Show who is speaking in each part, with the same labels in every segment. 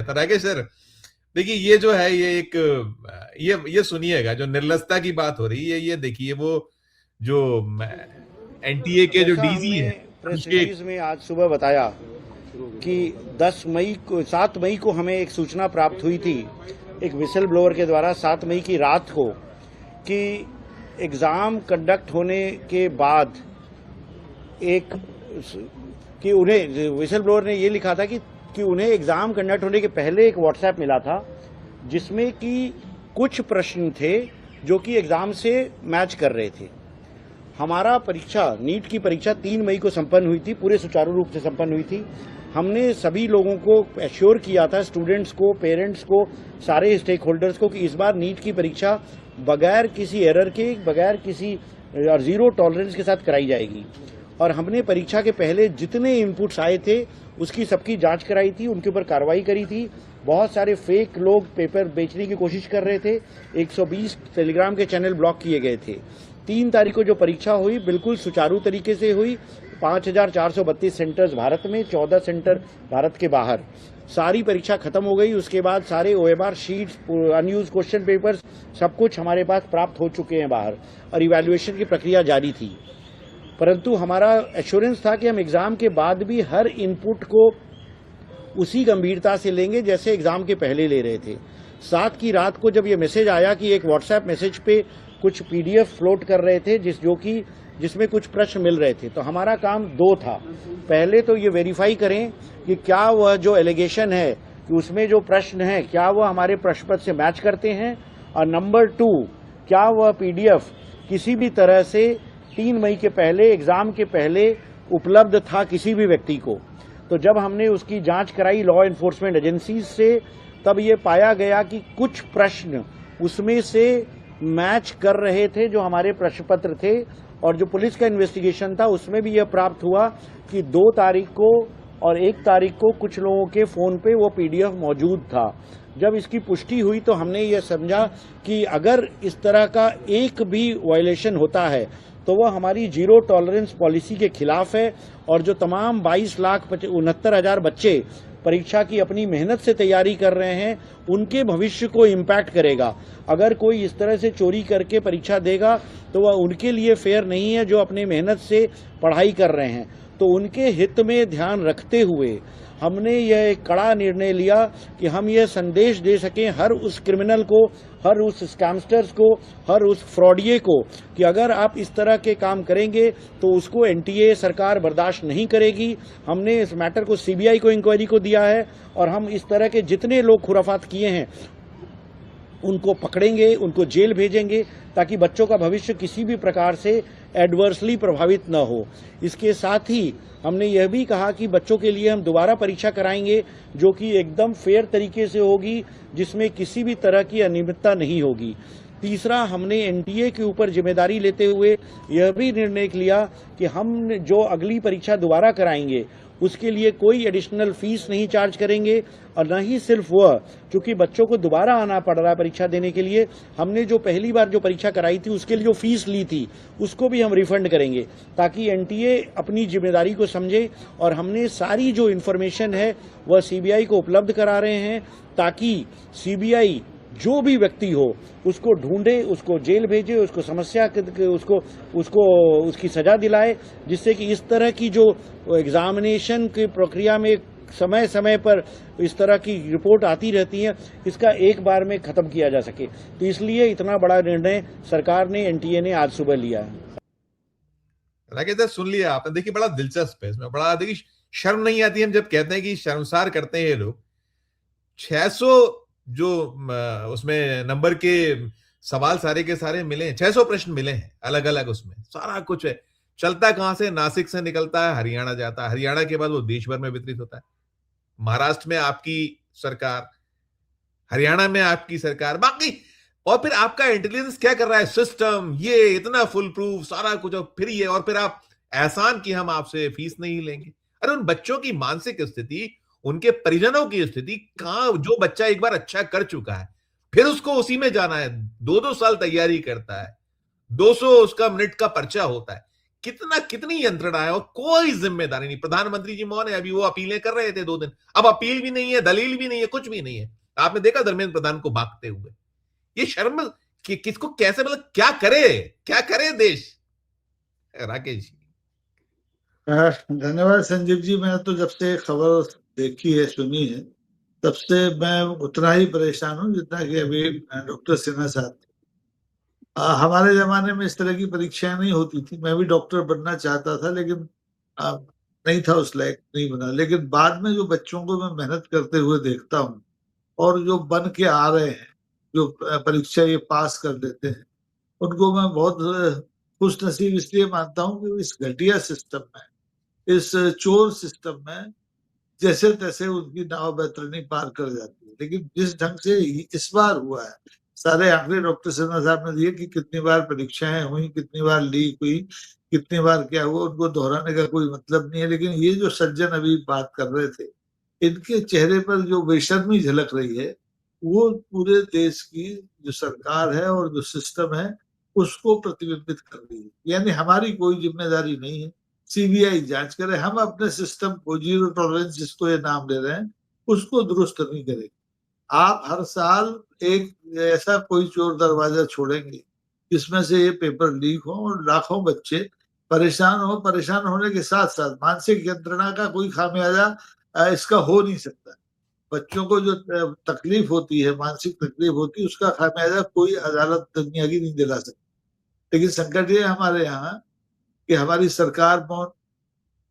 Speaker 1: था। राकेश सर, देखिए ये जो है ये एक ये सुनिएगा, जो निर्लजता की बात हो रही है, ये देखिए वो जो एनटीए के जो
Speaker 2: जैसा
Speaker 1: डीजी
Speaker 2: हमने
Speaker 1: है
Speaker 2: प्रेस
Speaker 1: अभिषेक।
Speaker 2: रिलीज में आज सुबह बताया कि 7 मई को हमें एक सूचना प्राप्त हुई थी एक विसल ब्लोअर के द्वारा 7 मई की रात को कि एग्ज़ाम कंडक्ट होने के बाद एक कि उन्हें विसल ब्लोअर ने ये लिखा था कि उन्हें एग्ज़ाम कंडक्ट होने के पहले एक व्हाट्सएप मिला था जिसमें कि कुछ प्रश्न थे जो कि एग्ज़ाम से मैच कर रहे थे। हमारा परीक्षा नीट की परीक्षा 3 मई को संपन्न हुई थी, पूरे सुचारू रूप से संपन्न हुई थी। हमने सभी लोगों को एश्योर किया था, स्टूडेंट्स को, पेरेंट्स को, सारे स्टेक होल्डर्स को, कि इस बार नीट की परीक्षा बगैर किसी एरर के, बगैर किसी जीरो टॉलरेंस के साथ कराई जाएगी। और हमने परीक्षा के पहले जितने इनपुट्स आए थे उसकी सबकी जांच कराई थी, उनके ऊपर कार्रवाई करी थी। बहुत सारे फेक लोग पेपर बेचने की कोशिश कर रहे थे, 120 टेलीग्राम के चैनल ब्लॉक किए गए थे। 3 तारीख को जो परीक्षा हुई बिल्कुल सुचारू तरीके से हुई। 5432 सेंटर्स भारत में, 14 सेंटर भारत के बाहर। सारी परीक्षा खत्म हो गई। उसके बाद सारे OMR sheets, unused question papers, सब कुछ हमारे पास प्राप्त हो चुके हैं बाहर, और इवैल्यूएशन की प्रक्रिया जारी थी। परंतु हमारा एश्योरेंस था कि हम एग्जाम के बाद भी हर इनपुट को उसी गंभीरता से लेंगे जैसे एग्जाम के पहले ले रहे थे। 7 की रात को जब ये मैसेज आया कि एक व्हाट्सएप मैसेज पे कुछ PDF फ्लोट कर रहे थे जिसमें कुछ प्रश्न मिल रहे थे, तो हमारा काम 2 था। पहले तो ये वेरीफाई करें कि क्या वह जो एलिगेशन है कि उसमें जो प्रश्न है क्या वह हमारे प्रश्न पत्र से मैच करते हैं, और नंबर 2, क्या वह PDF किसी भी तरह से 3 मई के पहले, एग्जाम के पहले उपलब्ध था किसी भी व्यक्ति को। तो जब हमने उसकी जांच कराई लॉ एनफोर्समेंट एजेंसीज से, तब ये पाया गया कि कुछ प्रश्न उसमें से मैच कर रहे थे जो हमारे प्रश्न पत्र थे। और जो पुलिस का इन्वेस्टिगेशन था उसमें भी यह प्राप्त हुआ कि 2 तारीख को और 1 तारीख को कुछ लोगों के फोन पे वो PDF मौजूद था। जब इसकी पुष्टि हुई तो हमने ये समझा कि अगर इस तरह का एक भी वायलेशन होता है तो वह हमारी जीरो टॉलरेंस पॉलिसी के खिलाफ है, और जो तमाम 22,69,000 बच्चे परीक्षा की अपनी मेहनत से तैयारी कर रहे हैं उनके भविष्य को इम्पैक्ट करेगा। अगर कोई इस तरह से चोरी करके परीक्षा देगा तो वह उनके लिए फेयर नहीं है जो अपने मेहनत से पढ़ाई कर रहे हैं। तो उनके हित में ध्यान रखते हुए हमने यह एक कड़ा निर्णय लिया कि हम यह संदेश दे सकें हर उस क्रिमिनल को, हर उस स्कैमस्टर्स को, हर उस फ्रॉडिये को, कि अगर आप इस तरह के काम करेंगे तो उसको NTA सरकार बर्दाश्त नहीं करेगी। हमने इस मैटर को CBI को इंक्वायरी को दिया है, और हम इस तरह के जितने लोग खुराफात किए हैं उनको पकड़ेंगे, उनको जेल भेजेंगे, ताकि बच्चों का भविष्य किसी भी प्रकार से एडवर्सली प्रभावित न हो। इसके साथ ही हमने यह भी कहा कि बच्चों के लिए हम दोबारा परीक्षा कराएंगे जो कि एकदम फेयर तरीके से होगी, जिसमें किसी भी तरह की अनियमितता नहीं होगी। तीसरा, हमने NTA के ऊपर जिम्मेदारी लेते हुए यह भी निर्णय लिया कि हम जो अगली परीक्षा दोबारा कराएंगे उसके लिए कोई एडिशनल फीस नहीं चार्ज करेंगे, और न ही सिर्फ वह, क्योंकि बच्चों को दोबारा आना पड़ रहा है परीक्षा देने के लिए, हमने जो पहली बार जो परीक्षा कराई थी उसके लिए जो फीस ली थी उसको भी हम रिफंड करेंगे, ताकि NTA अपनी जिम्मेदारी को समझे। और हमने सारी जो इन्फॉर्मेशन है वह CBI को उपलब्ध करा रहे हैं, ताकि CBI जो भी व्यक्ति हो उसको ढूंढे, उसको जेल भेजे, उसको उसकी सजा दिलाए, जिससे कि इस तरह की जो एग्जामिनेशन की प्रक्रिया में समय समय पर इस तरह की रिपोर्ट आती रहती है, इसका एक बार में खत्म किया जा सके। तो इसलिए इतना बड़ा निर्णय सरकार ने, NTA ने आज सुबह लिया है।
Speaker 1: राकेश सर, सुन लिया आपने। देखिए बड़ा दिलचस्प है इसमें, बड़ा देखिए शर्म नहीं आती हम जब कहते हैं कि शर्मसार करते हैं ये लोग। 600 जो उसमें नंबर के सवाल सारे के सारे मिले हैं, 600 प्रश्न मिले हैं अलग अलग, उसमें सारा कुछ है। चलता कहां से? नासिक से निकलता है, हरियाणा जाता है, हरियाणा के बाद वो देश भर में वितरित होता है। महाराष्ट्र में आपकी सरकार, हरियाणा में आपकी सरकार, बाकी और फिर आपका इंटेलिजेंस क्या कर रहा है? सिस्टम ये इतना फुल प्रूफ सारा कुछ, और फिर ये, और फिर आप एहसान कि हम आपसे फीस नहीं लेंगे। अरे उन बच्चों की मानसिक स्थिति, उनके परिजनों की स्थिति, कहां जो बच्चा एक बार अच्छा कर चुका है फिर उसको उसी में जाना है, 2-2 साल तैयारी करता है, 200 उसका मिनट का पर्चा होता है, कितना कितनी यंत्रणा है और कोई जिम्मेदारी नहीं। प्रधानमंत्री जी मौन है, अभी वो अपीलें कर रहे थे 2 दिन, अब अपील भी नहीं है, दलील भी नहीं है, कुछ भी नहीं है। आपने देखा धर्मेंद्र प्रधान को भागते हुए। ये शर्म कि किसको कैसे, मतलब क्या करे, क्या करे देश। राकेश जी।
Speaker 3: धन्यवाद संजीव जी। मैं तो जब से खबर देखी है, सुनी है, तब से मैं उतना ही परेशान हूँ जितना कि अभी डॉक्टर सिन्हा साहब। हमारे जमाने में इस तरह की परीक्षाएं नहीं होती थी। मैं भी डॉक्टर बनना चाहता था, लेकिन नहीं था उस लायक, नहीं बना। लेकिन बाद में जो बच्चों को मैं मेहनत करते हुए देखता हूँ और जो बन के आ रहे हैं, जो परीक्षा ये पास कर लेते हैं, उनको मैं बहुत खुश नसीब इसलिए मानता हूँ कि इस घटिया सिस्टम में, इस चोर सिस्टम में जैसे तैसे उनकी नाव बैतरनी पार कर जाती है। लेकिन जिस ढंग से इस बार हुआ है, सारे आंकड़े डॉक्टर सिन्हा साहब ने दिए कि कितनी बार परीक्षाएं हुई, कितनी बार लीक हुई, कितनी बार क्या हुआ, उनको दोहराने का कोई मतलब नहीं है। लेकिन ये जो सज्जन अभी बात कर रहे थे, इनके चेहरे पर जो बेशर्मी झलक रही है, वो पूरे देश की जो सरकार है और जो सिस्टम है उसको प्रतिबिंबित कर रही है। यानी हमारी कोई जिम्मेदारी नहीं है, सीबीआई जांच करे, हम अपने सिस्टम को, जीरो टॉलरेंस जिसको ये नाम दे रहे हैं, उसको दुरुस्त नहीं करेंगे। आप हर साल एक ऐसा कोई चोर दरवाजा छोड़ेंगे जिसमें से ये पेपर लीक हो और लाखों बच्चे परेशान हो। परेशान होने के साथ साथ मानसिक यंत्रणा का कोई खामियाजा इसका हो नहीं सकता। बच्चों को जो तकलीफ होती है, मानसिक तकलीफ होती है, उसका खामियाजा कोई अदालत दुनिया की नहीं दिला सकती। लेकिन संकट ये हमारे यहाँ कि हमारी सरकार मौन,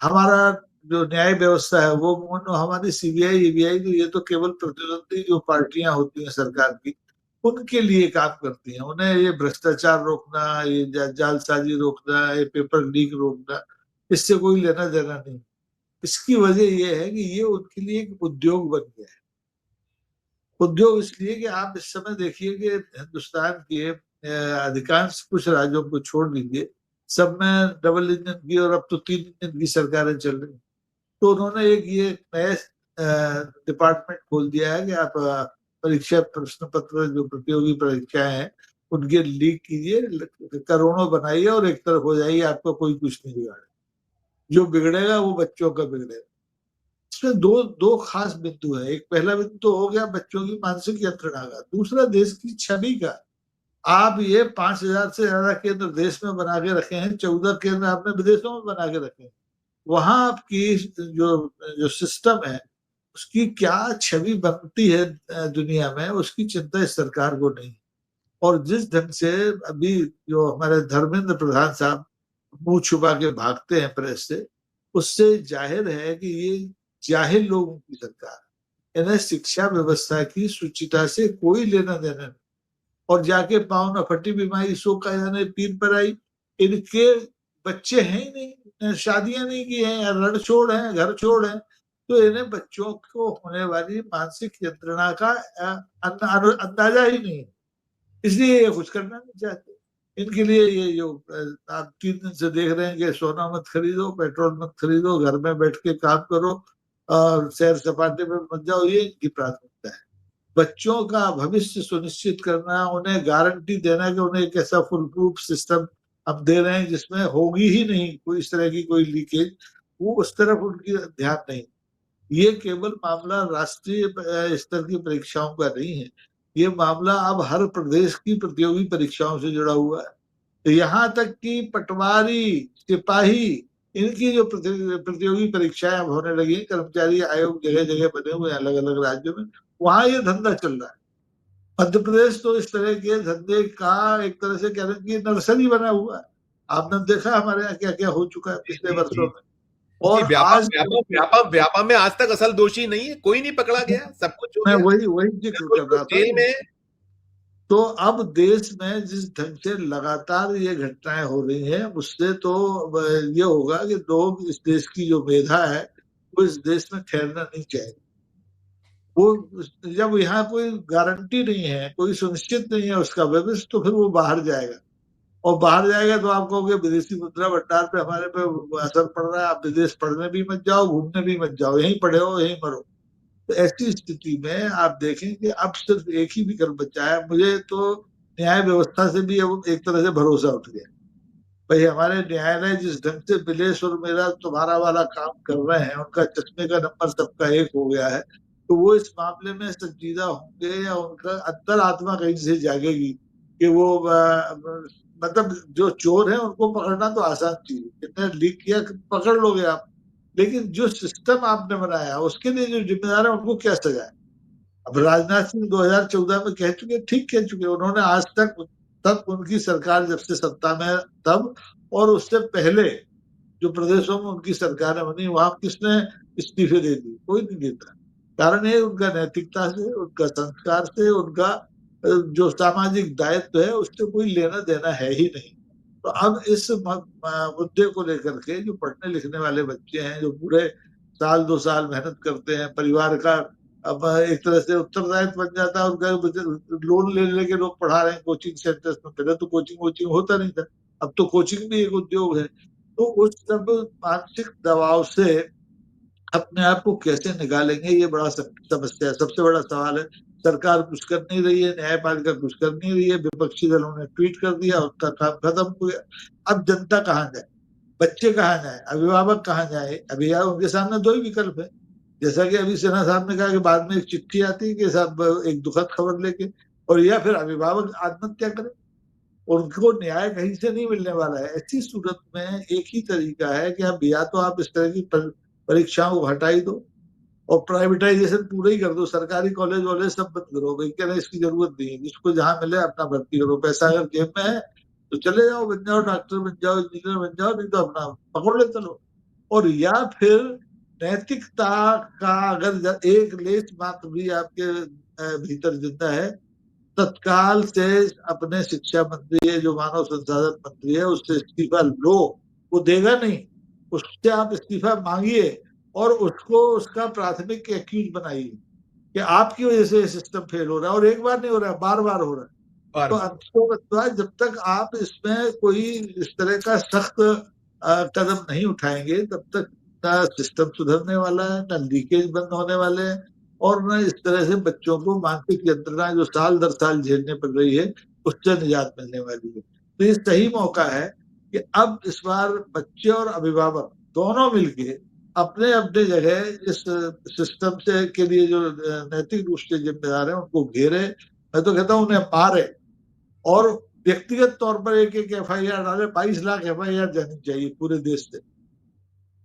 Speaker 3: हमारा जो न्याय व्यवस्था है वो मौन, हमारी सीबीआई ईबीआई, तो ये तो केवल प्रतिद्वंदी जो पार्टियां होती हैं सरकार की, उनके लिए काम करती हैं। उन्हें ये भ्रष्टाचार रोकना, ये जालसाजी रोकना, ये पेपर लीक रोकना, इससे कोई लेना देना नहीं। इसकी वजह यह है कि ये उनके लिए एक उद्योग बन गया है। उद्योग इसलिए कि आप इस समय देखिए कि हिंदुस्तान के अधिकांश, कुछ राज्यों को छोड़ दीजिए, सब में डबल इंजन की और अब तो 3 इंजन की सरकारें चल रही। तो उन्होंने एक ये नए डिपार्टमेंट खोल दिया है कि आप परीक्षा प्रश्न पत्र, जो प्रतियोगी परीक्षाएं हैं, उनके लीक कीजिए, करोड़ों बनाइए और एक तरफ हो जाइए, आपको कोई कुछ नहीं बिगाड़े। जो बिगड़ेगा वो बच्चों का बिगड़ेगा। इसमें दो दो खास बिंदु है। एक पहला बिंदु तो हो गया बच्चों की मानसिक यंत्रणा का, दूसरा देश की छवि का। आप ये 5,000 से ज्यादा केंद्र देश में बना के रखे हैं, 14 केंद्र आपने विदेशों में बना के रखे हैं। वहां आपकी जो जो सिस्टम है उसकी क्या छवि बनती है दुनिया में, उसकी चिंता इस सरकार को नहीं। और जिस ढंग से अभी जो हमारे धर्मेंद्र प्रधान साहब मुंह छुपा के भागते हैं प्रेस से, उससे जाहिर है कि ये जाहिल लोगों की सरकार है। इन्हें शिक्षा व्यवस्था की सुचिता से कोई लेना देना नहीं। और जाके पाँव न फटी बीमारी सो का जाने पीर पर आई। इनके बच्चे हैं ही नहीं, शादियां नहीं की हैं, रण छोड़ हैं, घर छोड़ हैं। तो इन्हें बच्चों को होने वाली मानसिक यंत्रणा का अंदाजा ही नहीं है। इसलिए ये कुछ करना नहीं चाहते। इनके लिए ये जो आप 3 दिन से देख रहे हैं कि सोना मत खरीदो, पेट्रोल मत खरीदो, घर में बैठ के काम करो और सैर सपाटे पे मत जाओ, ये इनकी प्राथमिकता है। बच्चों का भविष्य सुनिश्चित करना, उन्हें गारंटी देना कि उन्हें एक ऐसा फुल प्रूफ सिस्टम हम दे रहे हैं जिसमें होगी ही नहीं कोई इस तरह की कोई लीकेज, वो उस तरफ उनकी ध्यान नहीं। ये केवल मामला राष्ट्रीय स्तर की परीक्षाओं का नहीं है, ये मामला अब हर प्रदेश की प्रतियोगी परीक्षाओं से जुड़ा हुआ है। तो यहाँ तक कि पटवारी, सिपाही, इनकी जो प्रतियोगी परीक्षाएं अब होने लगी, कर्मचारी आयोग जगह जगह बने हुए हैं अलग अलग राज्यों में, वहां ये धंधा चल रहा है। मध्य प्रदेश तो इस तरह के धंधे का एक तरह से कह रहे हैं कि नर्सरी बना हुआ है। आपने देखा हमारे यहाँ क्या क्या हो चुका है
Speaker 1: जी
Speaker 3: पिछले
Speaker 1: जी
Speaker 3: वर्षों
Speaker 1: जी
Speaker 3: में।
Speaker 1: जी।
Speaker 3: और आज
Speaker 1: व्यापा में आज तक असल दोषी नहीं है, कोई नहीं पकड़ा गया, सब कुछ हो
Speaker 3: मैं
Speaker 1: गया,
Speaker 3: वही वही जिक्र
Speaker 1: बिल्कुल
Speaker 3: कर
Speaker 1: लोग
Speaker 3: रहा था।
Speaker 1: जेल में।
Speaker 3: तो अब देश में जिस ढंग से लगातार ये घटनाएं हो रही हैं, उससे तो ये होगा कि लोग, इस देश की जो मेधा है वो इस देश में ठहरना नहीं चाहेगी। वो जब यहाँ कोई गारंटी नहीं है, कोई सुनिश्चित नहीं है उसका भविष्य, तो फिर वो बाहर जाएगा। और बाहर जाएगा तो आप कहोगे विदेशी मुद्रा भंडार पे हमारे पे असर पड़ रहा है, आप विदेश पढ़ने भी मत जाओ, घूमने भी मत जाओ, यहीं पढ़े हो यहीं मरो। तो ऐसी स्थिति में आप देखें कि अब सिर्फ एक ही विकल्प बचा है। मुझे तो न्याय व्यवस्था से भी अब एक तरह से भरोसा उठ गया। भाई हमारे न्यायालय जिस ढंग से बिलेश और मेरा तुम्हारा वाला काम कर रहे हैं, उनका चश्मे का नंबर सबका एक हो गया है, तो वो इस मामले में संजीदा होंगे या उनका अंतर आत्मा कहीं से जागेगी कि वो मतलब जो चोर है उनको पकड़ना तो आसान चीज है, कितने लीक किया पकड़ लोगे आप, लेकिन जो सिस्टम आपने बनाया उसके लिए जो जिम्मेदार है उनको क्या सजा है। अब राजनाथ सिंह 2014 में कह चुके, ठीक कह चुके, उन्होंने आज तक उनकी सरकार जब से सत्ता में तब और उससे पहले जो प्रदेशों में उनकी सरकारें बनी वहां किसने इस्तीफे दे दिए, कोई नहीं देता। कारण ये उनका नैतिकता से, उनका संस्कार से, उनका जो सामाजिक दायित्व है उससे कोई लेना देना है ही नहीं। तो अब इस मुद्दे को लेकर के जो पढ़ने लिखने वाले बच्चे हैं, जो पूरे साल 2 साल मेहनत करते हैं, परिवार का अब एक तरह से उत्तरदायित्व बन जाता है उनका, लोन ले लेके लोग पढ़ा रहे हैं कोचिंग सेंटर्स में, पहले तो कोचिंग वोचिंग होता नहीं था, अब तो कोचिंग भी एक उद्योग है। तो उस सब मानसिक दबाव से अपने आप को कैसे निकालेंगे, ये बड़ा समस्या है, सबसे बड़ा सवाल है। सरकार कुछ कर नहीं रही है, न्यायपालिका कुछ कर नहीं रही है, विपक्षी दलों ने ट्वीट कर दिया, उसका काम खत्म हो गया। अब जनता कहाँ जाए, बच्चे कहाँ जाए, अभिभावक कहाँ जाए। अभिभावक उनके सामने दो ही विकल्प है, जैसा कि अभी सिन्हा साहब ने कहा कि बाद में एक चिट्ठी आती है कि साहब एक दुखद खबर लेके, और या फिर अभिभावक आत्महत्या करे, उनको न्याय कहीं से नहीं मिलने वाला है। ऐसी सूरत में एक ही तरीका है कि आप या तो आप इस तरह की परीक्षाओं को हटा ही दो और प्राइवेटाइजेशन पूरा ही कर दो, सरकारी कॉलेज वॉलेज सब बंद करो, भाई कह रहे इसकी जरूरत नहीं है, जिसको जहां मिले अपना भर्ती करो, पैसा अगर जेब में है तो चले जाओ, बन जाओ डॉक्टर, बन जाओ इंजीनियर, बन जाओ, नहीं तो अपना पकड़ ले चलो। और या फिर नैतिकता का अगर एक लेस मात्र भी आपके भीतर जिंदा है, तत्काल से अपने शिक्षा मंत्री है, जो मानव संसाधन मंत्री है, उससे इस्तीफा लो। वो देगा नहीं, उससे आप इस्तीफा मांगिए और उसको उसका प्राथमिक एक्यूज बनाइए कि आपकी वजह से सिस्टम फेल हो रहा है, और एक बार नहीं हो रहा है, बार बार हो रहा है। तो अंततः जब तक आप इसमें कोई इस तरह का सख्त कदम नहीं उठाएंगे, तब तक ना सिस्टम सुधरने वाला है, ना लीकेज बंद होने वाले हैं, और न इस तरह से बच्चों को मानसिक यंत्रणा जो साल दर साल झेलने पड़ रही है उससे निजात मिलने वाली है। तो ये सही मौका है कि अब इस बार बच्चे और अभिभावक दोनों मिलके अपने अपने जगह इस सिस्टम से के लिए जो नैतिक रूप से जिम्मेदार है उनको घेरे, मैं तो कहता हूँ उन्हें मारे, और व्यक्तिगत तौर पर एक एक FIR डाले, 22 लाख FIR जानी चाहिए पूरे देश से,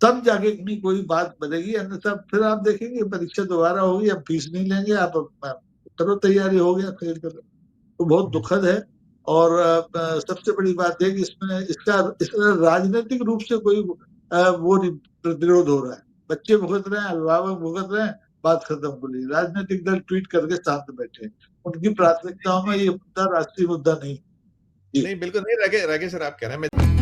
Speaker 3: तब जाके कहीं कोई बात बनेगी। अन्यथा फिर आप देखेंगे परीक्षा दोबारा होगी, अब फीस नहीं लेंगे, आप करो तैयारी, हो गया फेल करो। तो बहुत दुखद है। और सबसे बड़ी बात है कि इसमें इसका राजनीतिक रूप से कोई वो प्रतिरोध हो रहा है, बच्चे भुगत रहे हैं, अभिभावक भुगत रहे हैं, बात खत्म हो रही। राजनीतिक दल ट्वीट करके शांत बैठे हैं, उनकी प्राथमिकताओं में ये मुद्दा राष्ट्रीय मुद्दा नहीं।
Speaker 1: नहीं बिल्कुल नहीं, राकेश सर आप कह रहे हैं, मैं